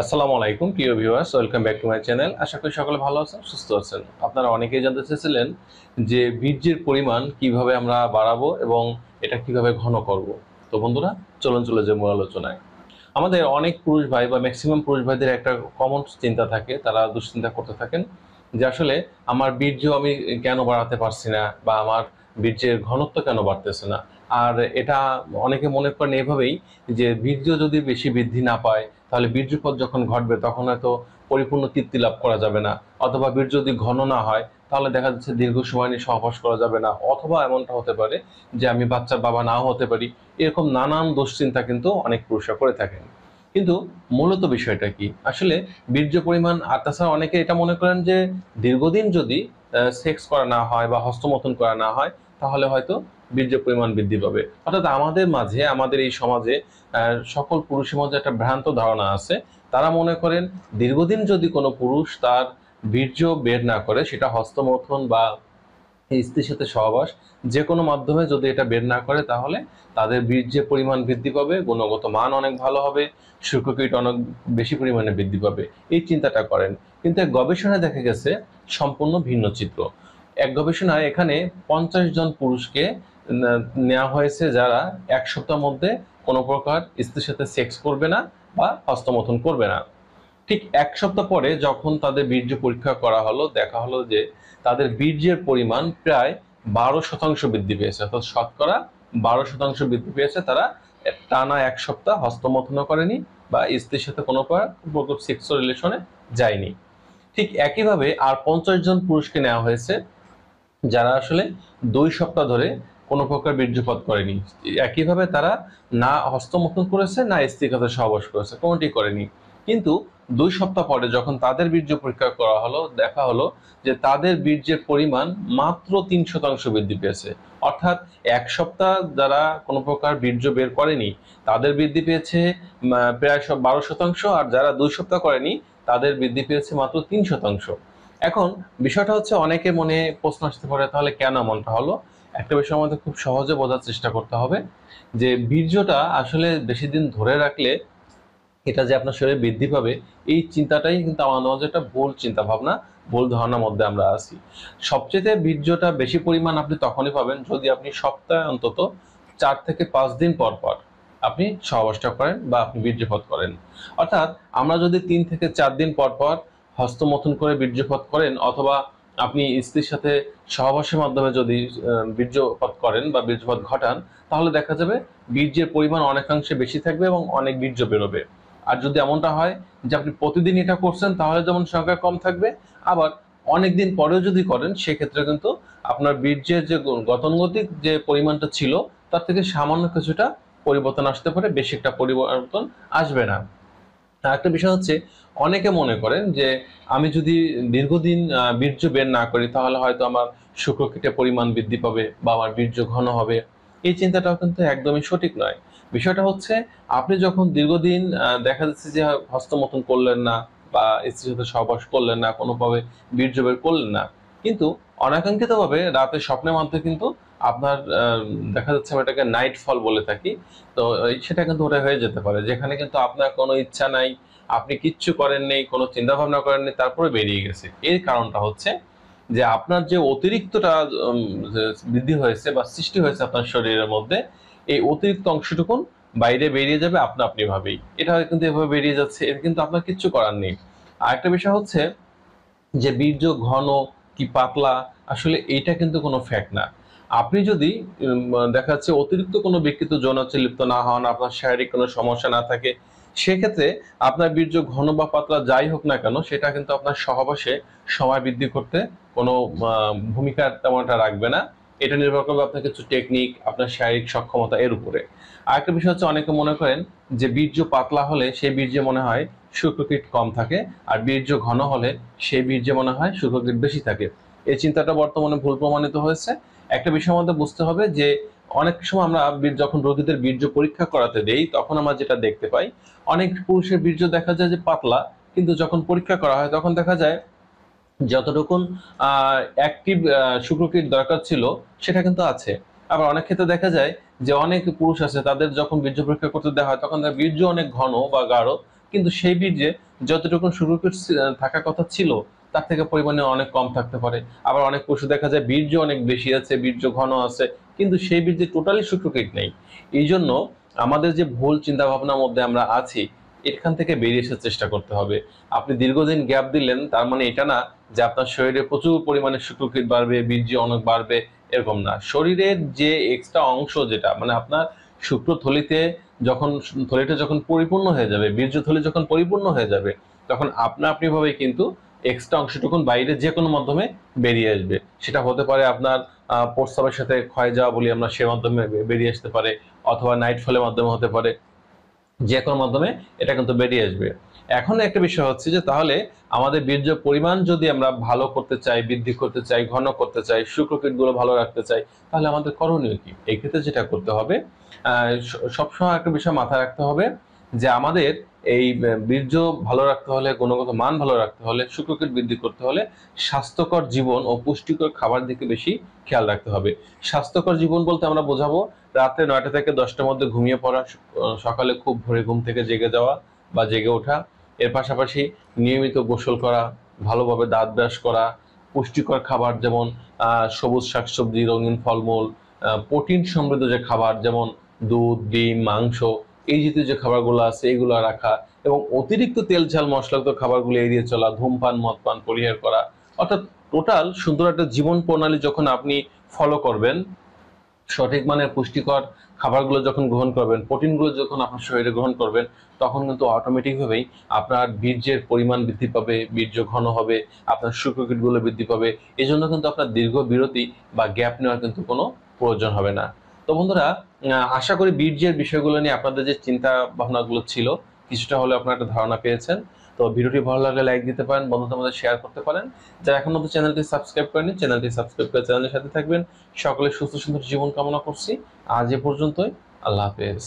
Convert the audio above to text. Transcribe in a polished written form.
আসসালামু আলাইকুম প্রিয় viewers, welcome back to my channel. আশা করি সকলে ভালো আছেন, সুস্থ আছেন। আপনারা অনেকেই জানতে চেয়েছিলেন যে বীর্যের পরিমাণ কিভাবে আমরা বাড়াবো এবং এটা কিভাবে ঘন করব। তো বন্ধুরা, চলে যাই মূল আলোচনায়। আমাদের অনেক পুরুষ ভাই বা ম্যাক্সিমাম পুরুষ ভাইদের একটা কমন চিন্তা থাকে, তারা দুশ্চিন্তা করতে থাকেন যে আসলে আমার বীর্য আমি কেন বাড়াতে পারছি না, বা আমার বীর্যের ঘনত্ব কেন বাড়তেছে না। আর এটা অনেকে মনে করেন এভাবেই যে বীর্য যদি বেশি বৃদ্ধি না পায়, তাহলে বীর্যপাত যখন ঘটবে তখন হয়তো পরিপূর্ণ তৃপ্তি লাভ করা যাবে না, অথবা বীর্য যদি ঘন না হয় তাহলে দেখা যাচ্ছে দীর্ঘ সময় নিয়ে সহবাস করা যাবে না, অথবা এমনটা হতে পারে যে আমি বাচ্চার বাবা নাও হতে পারি। এরকম নানান দুশ্চিন্তা কিন্তু অনেক পুরুষরা করে থাকেন। কিন্তু মূলত বিষয়টা কি আসলে বীর্য পরিমাণ, আর তাছাড়া অনেকে এটা মনে করেন যে দীর্ঘদিন যদি সেক্স করা না হয় বা হস্তমৈথুন করা না হয় তাহলে হয়তো বীর্য পরিমাণ বৃদ্ধি পাবে। অর্থাৎ আমাদের মাঝে, আমাদের এই সমাজে সকল পুরুষের মধ্যে একটা ভ্রান্ত ধারণা আছে। তারা মনে করেন দীর্ঘদিন যদি কোনো পুরুষ তার বীর্য বের না করে, সেটা হস্তমৈথুন বা স্ত্রীর সাথে সহবাস যে কোনো মাধ্যমে যদি এটা বের না করে, তাহলে তাদের বীর্যের পরিমাণ বৃদ্ধি পাবে, গুণগত মান অনেক ভালো হবে, শুক্রকীট অনেক বেশি পরিমাণে বৃদ্ধি পাবে, এই চিন্তাটা করেন। কিন্তু এক গবেষণায় দেখা গেছে সম্পূর্ণ ভিন্ন চিত্র। এক গবেষণায় এখানে 50 জন পুরুষকে নেওয়া হয়েছে, যারা 1 সপ্তাহের মধ্যে কোনো প্রকার স্ত্রীর সাথে সেক্স করবে না বা হস্তমৈথুন করবে না। ঠিক 1 সপ্তাহ পরে যখন তাদের বীর্য পরীক্ষা করা হলো, দেখা হলো যে তাদের বীর্যের পরিমাণ প্রায় 12% বৃদ্ধি পেয়েছে, অর্থাৎ শতকরা 12% বৃদ্ধি পেয়েছে। তারা টানা 1 সপ্তাহ হস্তমৈথুন করেনি বা স্ত্রীর সাথে কোনো প্রকার সেক্সুয়াল রিলেশনে যায়নি। ঠিক একইভাবে আর 50 জন পুরুষকে নেওয়া হয়েছে, যারা আসলে 2 সপ্তাহ ধরে কোনো প্রকার বীর্যপাত করেনি। একইভাবে তারা না হস্তমৈথুন করেছে, না স্ত্রীর সাথে সহবাস করেছে, কোনোটি করেনি। কিন্তু 2 সপ্তাহ পরে যখন তাদের বীর্য পরীক্ষা করা হলো, দেখা হলো যে তাদের বীর্যের পরিমাণ মাত্র 3% বৃদ্ধি পেয়েছে। অর্থাৎ 1 সপ্তাহ যারা কোনো প্রকার বীর্য বের করেনি তাদের বৃদ্ধি পেয়েছে প্রায় 12%, আর যারা 2 সপ্তাহ করেনি তাদের বৃদ্ধি পেয়েছে মাত্র 3%। এখন বিষয়টা হচ্ছে, অনেকের মনে প্রশ্ন আসতে পারে তাহলে কেন এমনটা হলো। একটা বিষয় আমাদের খুব সহজে বোঝার চেষ্টা করতে হবে যে বীর্যটা আসলে বেশি দিন ধরে রাখলে এটা যে আপনার শরীরে বৃদ্ধি পাবে, এই চিন্তাটাই কিন্তু আমাদের মাঝে একটা ভুল চিন্তা ভাবনা, ভুল ধারণার মধ্যে আমরা আছি। সবচেয়ে বীর্যটা বেশি পরিমাণ আপনি তখনই পাবেন যদি আপনি সপ্তাহে অন্তত 4 থেকে 5 দিন পর পর আপনি সহবাসটা করেন বা আপনি বীর্যপাত করেন। অর্থাৎ আমরা যদি 3 থেকে 4 দিন পর পর হস্তমৈথুন করে বীর্যপাত করেন, অথবা আপনি স্ত্রীর সাথে সহবাসের মাধ্যমে যদি বীর্যপাত করেন বা বীর্যপাত ঘটান, তাহলে দেখা যাবে বীর্যের পরিমাণ অনেকাংশে বেশি থাকবে এবং অনেক বীর্য বেরোবে। আর যদি এমনটা হয় যে আপনি প্রতিদিন এটা করছেন, তাহলে যেমন সংখ্যা কম থাকবে, আবার অনেকদিন পরেও যদি করেন সেক্ষেত্রে কিন্তু আপনার বীর্যের যে গতানুগতিক যে পরিমাণটা ছিল তার থেকে সামান্য কিছুটা পরিবর্তন আসতে পারে, বেশি একটা পরিবর্তন আসবে না। আরেকটা বিষয় হচ্ছে, অনেকে মনে করেন যে আমি যদি দীর্ঘদিন বীর্য বের না করি তাহলে হয়তো আমার শুক্রকীটের পরিমাণ বৃদ্ধি পাবে বা আমার বীর্য ঘন হবে। এই চিন্তাটাও কিন্তু একদমই সঠিক নয়। বিষয়টা হচ্ছে, আপনি যখন দীর্ঘদিন দেখা যাচ্ছে যে হস্তমৈথুন করলেন না বা স্ত্রীর সাথে সহবাস করলেন না, কোনোভাবে বীর্য বের করলেন না, কিন্তু অনাকাঙ্ক্ষিতভাবে রাতে স্বপ্নের মাধ্যমে কিন্তু আপনার দেখা যাচ্ছে, আমরা এটাকে নাইট ফল বলে থাকি। তো সেটা কিন্তু ওটা হয়ে যেতে পারে, যেখানে কিন্তু আপনার কোনো ইচ্ছা নাই, আপনি কিচ্ছু করেন নেই, কোনো চিন্তা ভাবনা করেন নেই, তারপরে বেরিয়ে গেছে। এর কারণটা হচ্ছে যে আপনার যে অতিরিক্তটা যে বৃদ্ধি হয়েছে বা সৃষ্টি হয়েছে আপনার শরীরের মধ্যে, এই অতিরিক্ত অংশটুকুন বাইরে বেরিয়ে যাবে আপনি ভাবেই। এটা কিন্তু এভাবে বেরিয়ে যাচ্ছে, এর কিন্তু আপনার কিচ্ছু করার নেই। আরেকটা বিষয় হচ্ছে যে বীর্য ঘন কি পাতলা, আসলে এইটা কিন্তু কোনো ফ্যাক্ট না। আপনি যদি দেখা যাচ্ছে অতিরিক্ত কোনো বিকৃত যৌনাচারে লিপ্ত না হন, আপনার শারীরিক কোনো সমস্যা না থাকে, সেক্ষেত্রে আপনার বীর্য ঘন বা পাতলা যাই হোক না কেন, সেটা কিন্তু আপনার সহবাসে সময় বৃদ্ধি করতে কোনো ভূমিকা তেমন একটা রাখবে না। এটা নির্ভর করবে আপনার কিছু টেকনিক, আপনার শারীরিক সক্ষমতা এর উপরে। আরেকটা বিষয় হচ্ছে, অনেকে মনে করেন যে বীর্য পাতলা হলে সেই বীর্যে মনে হয় শুক্রকীট কম থাকে, আর বীর্য ঘন হলে সেই বীর্যে মনে হয় শুক্রকীট বেশি থাকে। এই চিন্তাটা বর্তমানে ভুল প্রমাণিত হয়েছে। একটা বিষয় আমাদের বুঝতে হবে যে অনেক সময় আমরা যখন রোগীদের বীর্য পরীক্ষা করাতে দেই, তখন আমরা যেটা দেখতে পাই, অনেক পুরুষের বীর্য দেখা যায় যে পাতলা, কিন্তু যখন পরীক্ষা করা হয় তখন দেখা যায় যতটুকুন অ্যাক্টিভ শুক্রকীট দরকার ছিল সেটা কিন্তু আছে। আবার অনেক ক্ষেত্রে দেখা যায় যে অনেক পুরুষ আছে, তাদের যখন বীর্য পরীক্ষা করতে দেওয়া হয় তখন তার বীর্য অনেক ঘন বা গাঢ়, কিন্তু সেই বীর্যে যতটুকু শুক্রকিট থাকার কথা ছিল তার থেকে পরিমাণে অনেক কম থাকতে পারে। আবার অনেক পশু দেখা যায় বীর্য অনেক বেশি আছে, বীর্য ঘন আছে, কিন্তু সেই বীর্যে টোটালি শুক্রকিট নেই। এই জন্য আমাদের যে ভুল চিন্তা ভাবনার মধ্যে আমরা আছি, এখান থেকে বেরিয়ে আসার চেষ্টা করতে হবে। আপনি দীর্ঘদিন গ্যাপ দিলেন তার মানে এটা না যে আপনার শরীরে প্রচুর পরিমাণে শুক্রকিট বাড়বে, বীর্য অনেক বাড়বে, এরকম না। শরীরের যে এক্সট্রা অংশ যেটা মানে আপনার শুক্রথলিতে যখন থলিটা যখন পরিপূর্ণ হয়ে যাবে, বীর্য থলি যখন পরিপূর্ণ হয়ে যাবে, তখন আপনা আপনি ভাবে কিন্তু এক্সট্রা অংশটুকুন বাইরে যে কোনো মাধ্যমে বেরিয়ে আসবে। সেটা হতে পারে আপনার প্রস্রাবের সাথে ক্ষয় যাওয়া বলি আমরা, সে মাধ্যমে বেরিয়ে আসতে পারে, অথবা নাইট ফলের মাধ্যমে হতে পারে, যে কোনো মাধ্যমে এটা কিন্তু বেরিয়ে আসবে। এখন একটা বিষয় হচ্ছে যে তাহলে আমাদের বীর্য পরিমাণ যদি আমরা ভালো করতে চাই, বৃদ্ধি করতে চাই, ঘন করতে চাই, শুক্রকিট গুলো ভালো রাখতে চাই, তাহলে আমাদের করণীয় কি? এই ক্ষেত্রে যেটা করতে হবে, সবসময় একটা বিষয় মাথায় রাখতে হবে যে আমাদের এই বীর্য ভালো রাখতে হলে, গুণগত মান ভালো রাখতে হলে, শুক্রকিট বৃদ্ধি করতে হলে স্বাস্থ্যকর জীবন ও পুষ্টিকর খাবার দিকে বেশি খেয়াল রাখতে হবে। স্বাস্থ্যকর জীবন বলতে আমরা বোঝাবো রাত্রে 9টা থেকে 10টার মধ্যে ঘুমিয়ে পড়া, সকালে খুব ভোরে ঘুম থেকে জেগে যাওয়া বা জেগে ওঠা, এর পাশাপাশি নিয়মিত গোসল করা, ভালোভাবে দাঁত ব্রাশ করা, পুষ্টিকর খাবার যেমন সবুজ শাকসবজি, রঙিন ফলমূল, প্রোটিন সমৃদ্ধ যে খাবার যেমন দুধ, ডিম, মাংস, এই জাতীয় যে খাবারগুলো আছে এগুলো রাখা, এবং অতিরিক্ত তেল ঝাল মশলাযুক্ত খাবারগুলো এড়িয়ে চলা, ধূমপান মদপান পরিহার করা। অর্থাৎ টোটাল সুন্দর একটা জীবন প্রণালী যখন আপনি ফলো করবেন, সঠিক মানের পুষ্টিকর খাবারগুলো যখন গ্রহণ করবেন, প্রোটিনগুলো যখন আপনার শরীরে গ্রহণ করবেন, তখন কিন্তু অটোমেটিকভাবেই আপনার বীর্যের পরিমাণ বৃদ্ধি পাবে, বীর্য ঘন হবে, আপনার শুক্রকিটগুলো বৃদ্ধি পাবে। এই জন্য কিন্তু আপনার দীর্ঘ বিরতি বা গ্যাপ নেওয়ার কিন্তু কোনো প্রয়োজন হবে না। তো বন্ধুরা, আশা করি বীর্যের বিষয়গুলো নিয়ে আপনাদের যে চিন্তা ভাবনাগুলো ছিল কিছুটা হলেও আপনারা একটা ধারণা পেয়েছেন। তো ভিডিওটি ভালো লাগলে লাইক দিতে পারেন, বন্ধুদের মধ্যে শেয়ার করতে পারেন। যারা এখন মধ্যে চ্যানেলটি সাবস্ক্রাইব করেনি, চ্যানেলটি সাবস্ক্রাইব করে চ্যানেলের সাথে থাকবেন। সকলে সুস্থ সুন্দর জীবন কামনা করছি। আজ এ পর্যন্তই। আল্লাহ হাফেজ।